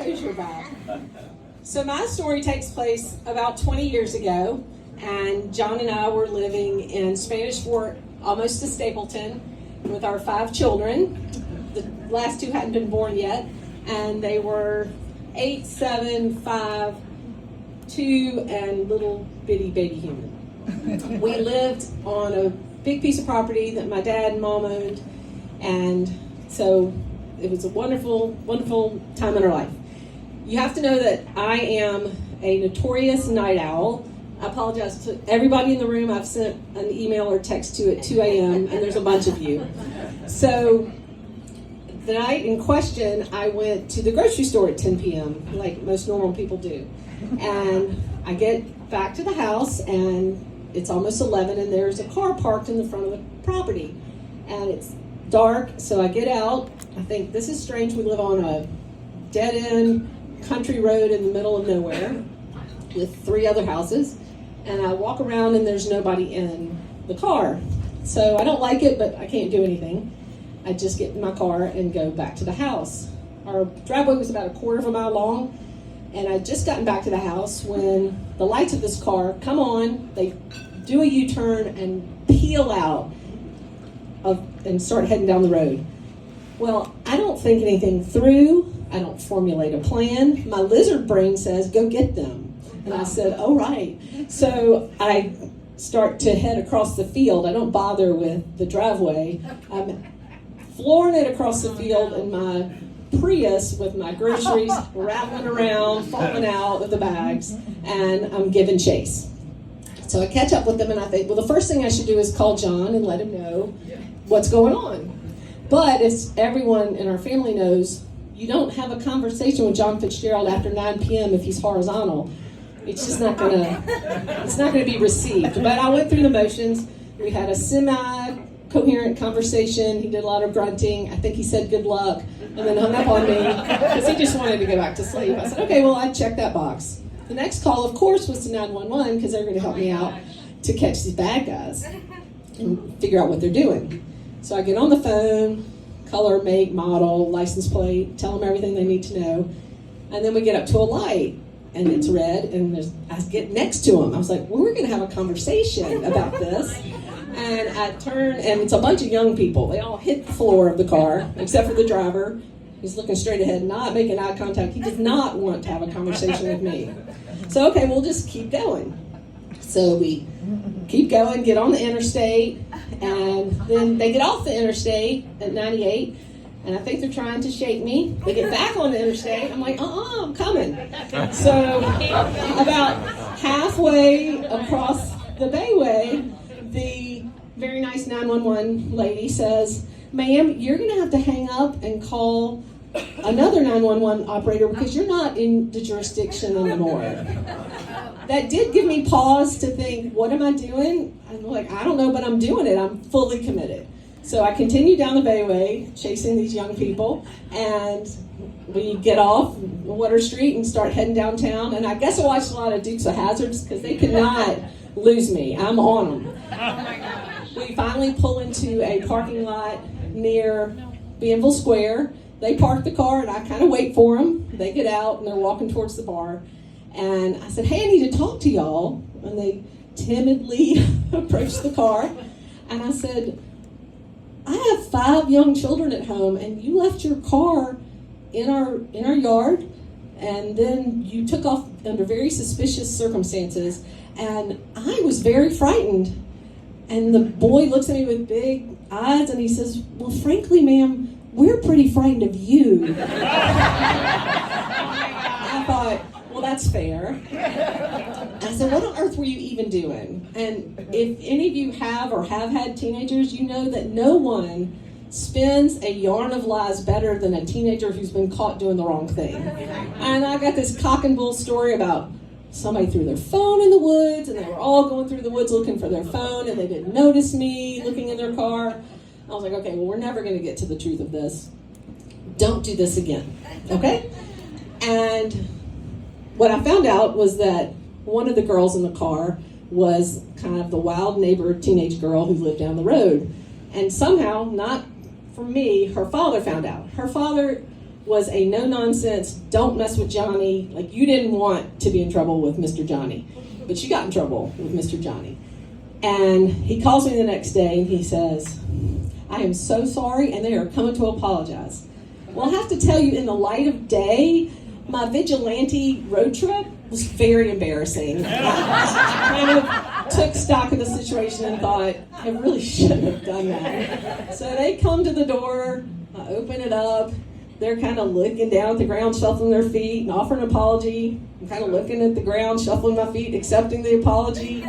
closure back. So my story takes place about 20 years ago, and John and I were living in Spanish Fort, almost to Stapleton, with our 5 children. The last 2 hadn't been born yet, and they were 8, 7, 5, 2, and little bitty baby human. We lived on a big piece of property that my dad and mom owned, and so it was a wonderful, wonderful time in our life. You have to know that I am a notorious night owl. I apologize to everybody in the room I've sent an email or text to at 2 a.m., and there's a bunch of you. So the night in question, I went to the grocery store at 10 p.m., like most normal people do. And I get back to the house, and it's almost 11, and there's a car parked in the front of the property. And it's dark, so I get out. I think, this is strange, we live on a dead-end country road in the middle of nowhere with 3 other houses. And I walk around, and there's nobody in the car. So I don't like it, but I can't do anything. I just get in my car and go back to the house. Our driveway was about a quarter of a mile long, and I'd just gotten back to the house when the lights of this car come on, they do a U-turn and peel out and start heading down the road. Well, I don't think anything through. I don't formulate a plan. My lizard brain says, go get them. And I said, oh, right. So I start to head across the field. I don't bother with the driveway. I'm flooring it across the field in my Prius with my groceries rattling around, falling out with the bags, and I'm giving chase. So I catch up with them, and I think, well, the first thing I should do is call John and let him know what's going on. But as everyone in our family knows, you don't have a conversation with John Fitzgerald after 9 p.m. if he's horizontal. It's just not gonna be received. But I went through the motions. We had a semi-coherent conversation. He did a lot of grunting. I think he said good luck and then hung up on me because he just wanted to go back to sleep. I said, okay, well, I'd check that box. The next call, of course, was to 911 because they're gonna help me out to catch these bad guys and figure out what they're doing. So I get on the phone, color, make, model, license plate, tell them everything they need to know, and then we get up to a light, and it's red, and I get next to him. I was like, well, we're going to have a conversation about this, and I turn, and it's a bunch of young people. They all hit the floor of the car, except for the driver. He's looking straight ahead, not making eye contact. He does not want to have a conversation with me. So, okay, we'll just keep going. So we keep going, get on the interstate, and then they get off the interstate at 98, and I think they're trying to shake me. They get back on the interstate. I'm like, I'm coming. So about halfway across the Bayway, the very nice 911 lady says, ma'am, you're going to have to hang up and call another 911 operator because you're not in the jurisdiction anymore. That did give me pause to think, what am I doing? I'm like, I don't know, but I'm doing it. I'm fully committed. So I continue down the Bayway, chasing these young people, and we get off Water Street and start heading downtown. And I guess I watched a lot of Dukes of Hazzards because they could not lose me. I'm on them. Oh my gosh. We finally pull into a parking lot near Bienville Square. They park the car, and I kind of wait for them. They get out, and they're walking towards the bar. And I said, hey, I need to talk to y'all. And they timidly approached the car. And I said, I have 5 young children at home, and you left your car in our yard, and then you took off under very suspicious circumstances. And I was very frightened. And the boy looks at me with big eyes, and he says, well, frankly, ma'am, we're pretty frightened of you. I thought, well, that's fair. I said, what on earth were you even doing? And if any of you have or have had teenagers, you know that no one spins a yarn of lies better than a teenager who's been caught doing the wrong thing. And I got this cock and bull story about somebody threw their phone in the woods, and they were all going through the woods looking for their phone, and they didn't notice me looking in their car. I was like, okay, well, we're never going to get to the truth of this. Don't do this again, okay? And what I found out was that one of the girls in the car was kind of the wild neighbor teenage girl who lived down the road. And somehow, not from me, her father found out. Her father was a no-nonsense, don't mess with Johnny. Like, you didn't want to be in trouble with Mr. Johnny, but you got in trouble with Mr. Johnny. And he calls me the next day and he says, I am so sorry, and they are coming to apologize. Well, I have to tell you, in the light of day, my vigilante road trip was very embarrassing. I kind of took stock of the situation and thought, I really shouldn't have done that. So they come to the door, I open it up, they're kind of looking down at the ground, shuffling their feet, and offering an apology. I'm kind of looking at the ground, shuffling my feet, accepting the apology.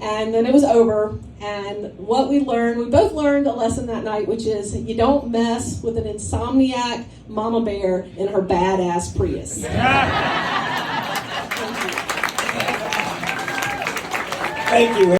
And then it was over. And what we both learned a lesson that night, which is you don't mess with an insomniac mama bear in her badass Prius. Thank you.